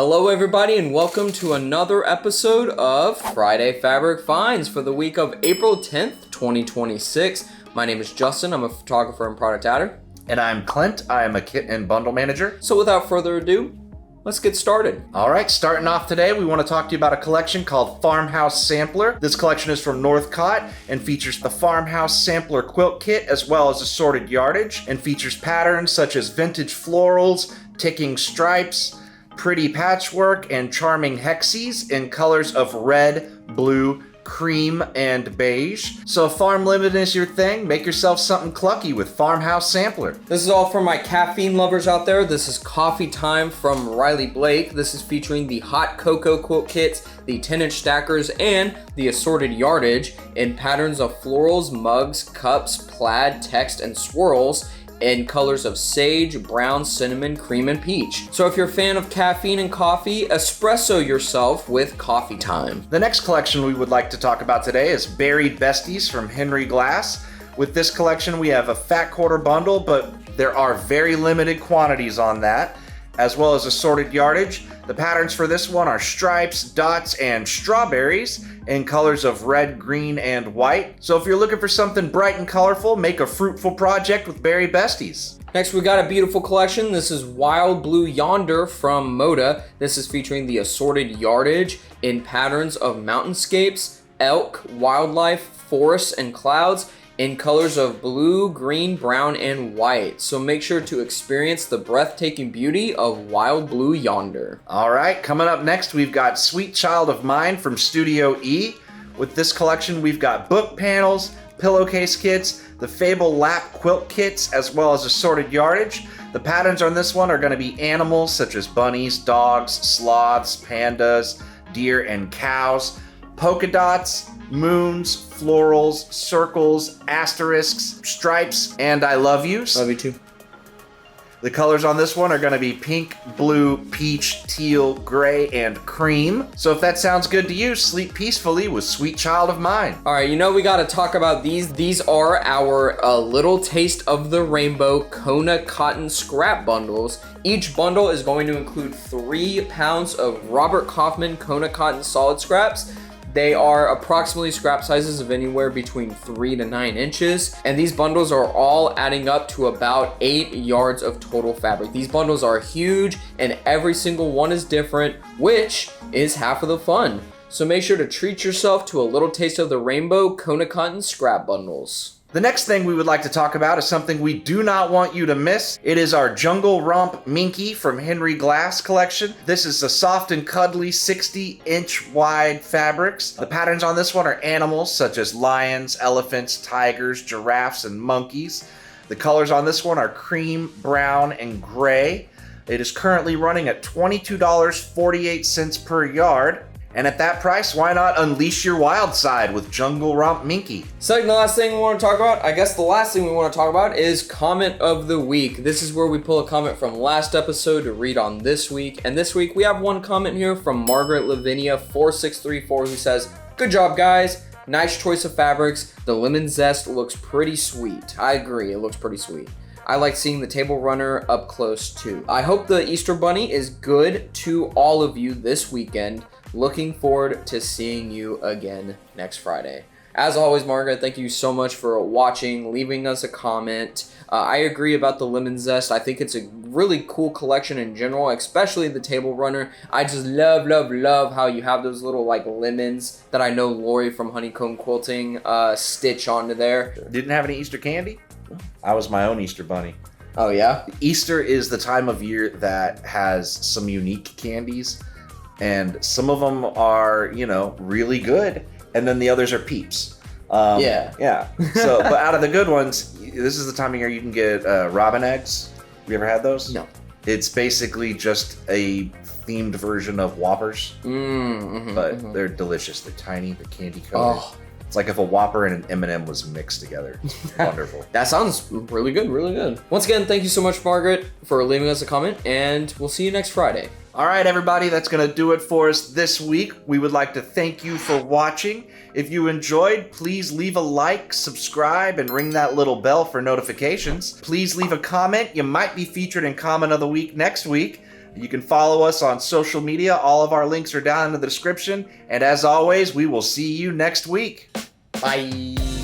Hello everybody and welcome to another episode of Friday Fabric Finds for the week of April 10th, 2026. My name is Justin, I'm a photographer and product adder. And I'm Clint, I am a kit and bundle manager. So without further ado, let's get started. All right, starting off today, we want to talk to you about a collection called Farmhouse Sampler. This collection is from Northcott and features the Farmhouse Sampler quilt kit as well as assorted yardage and features patterns such as vintage florals, ticking stripes, pretty patchwork, and charming hexies in colors of red, blue, cream, and beige. So if Farm Limited is your thing, make yourself something clucky with Farmhouse Sampler. This is all for my caffeine lovers out there. This is Coffee Time from Riley Blake. This is featuring the hot cocoa quilt kits, the 10-inch stackers, and the assorted yardage in patterns of florals, mugs, cups, plaid, text, and swirls in colors of sage, brown, cinnamon, cream, and peach. So if you're a fan of caffeine and coffee, espresso yourself with Coffee Time. The next collection we would like to talk about today is Buried Besties from Henry Glass. With this collection, we have a fat quarter bundle, but there are very limited quantities on that, as well as assorted yardage. The patterns for this one are stripes, dots, and strawberries in colors of red, green, and white. So if you're looking for something bright and colorful, make a fruitful project with Buried Besties. Next, we got a beautiful collection. This is Wild Blue Yonder from Moda. This is featuring the assorted yardage in patterns of mountainscapes, elk, wildlife, forests, and clouds in colors of blue, green, brown, and white. So make sure to experience the breathtaking beauty of Wild Blue Yonder. All right, coming up next, we've got Sweet Child of Mine from Studio E. With this collection, we've got book panels, pillowcase kits, the Fable lap quilt kits, as well as assorted yardage. The patterns on this one are going to be animals such as bunnies, dogs, sloths, pandas, deer, and cows, polka dots, moons, florals, circles, asterisks, stripes, and I love yous. Love you too. The colors on this one are going to be pink, blue, peach, teal, gray, and cream. So if that sounds good to you, sleep peacefully with Sweet Child of Mine. All right, we got to talk about these. These are our Little Taste of the Rainbow Kona cotton scrap bundles. Each bundle is going to include 3 pounds of Robert Kaufman Kona cotton solid scraps. They are approximately scrap sizes of anywhere between 3 to 9 inches. And these bundles are all adding up to about 8 yards of total fabric. These bundles are huge and every single one is different, which is half of the fun. So make sure to treat yourself to a little taste of the rainbow Kona cotton scrap bundles. The next thing we would like to talk about is something we do not want you to miss. It is our Jungle Romp Minky from Henry Glass collection. This is a soft and cuddly 60-inch wide fabrics. The patterns on this one are animals such as lions, elephants, tigers, giraffes, and monkeys. The colors on this one are cream, brown, and gray. It is currently running at $22.48 per yard. And at that price, why not unleash your wild side with Jungle Romp Minky? Second to last thing we want to talk about, I guess the last thing we want to talk about is comment of the week. This is where we pull a comment from last episode to read on this week. And this week we have one comment here from Margaret Lavinia 4634 who says, "Good job guys, nice choice of fabrics. The lemon zest looks pretty sweet." I agree, it looks pretty sweet. I like seeing the table runner up close too. I hope the Easter Bunny is good to all of you this weekend. Looking forward to seeing you again next Friday. As always, Margaret, thank you so much for watching, leaving us a comment. I agree about the lemon zest. I think it's a really cool collection in general, especially the table runner. I just love how you have those little like lemons that I know Lori from Honeycomb Quilting stitch onto there. Didn't have any Easter candy? I was my own Easter bunny. Oh yeah? Easter is the time of year that has some unique candies. And some of them are, really good. And then the others are peeps. Yeah. So, but out of the good ones, this is the time of year you can get robin eggs. Have you ever had those? No. It's basically just a themed version of Whoppers. But they're delicious. They're tiny. They're candy colored. Oh. It's like if a Whopper and an M&M was mixed together. It's wonderful. That sounds really good, really good. Once again, thank you so much, Margaret, for leaving us a comment. And we'll see you next Friday. All right, everybody, that's going to do it for us this week. We would like to thank you for watching. If you enjoyed, please leave a like, subscribe, and ring that little bell for notifications. Please leave a comment. You might be featured in Comment of the Week next week. You can follow us on social media. All of our links are down in the description. And as always, we will see you next week. Bye.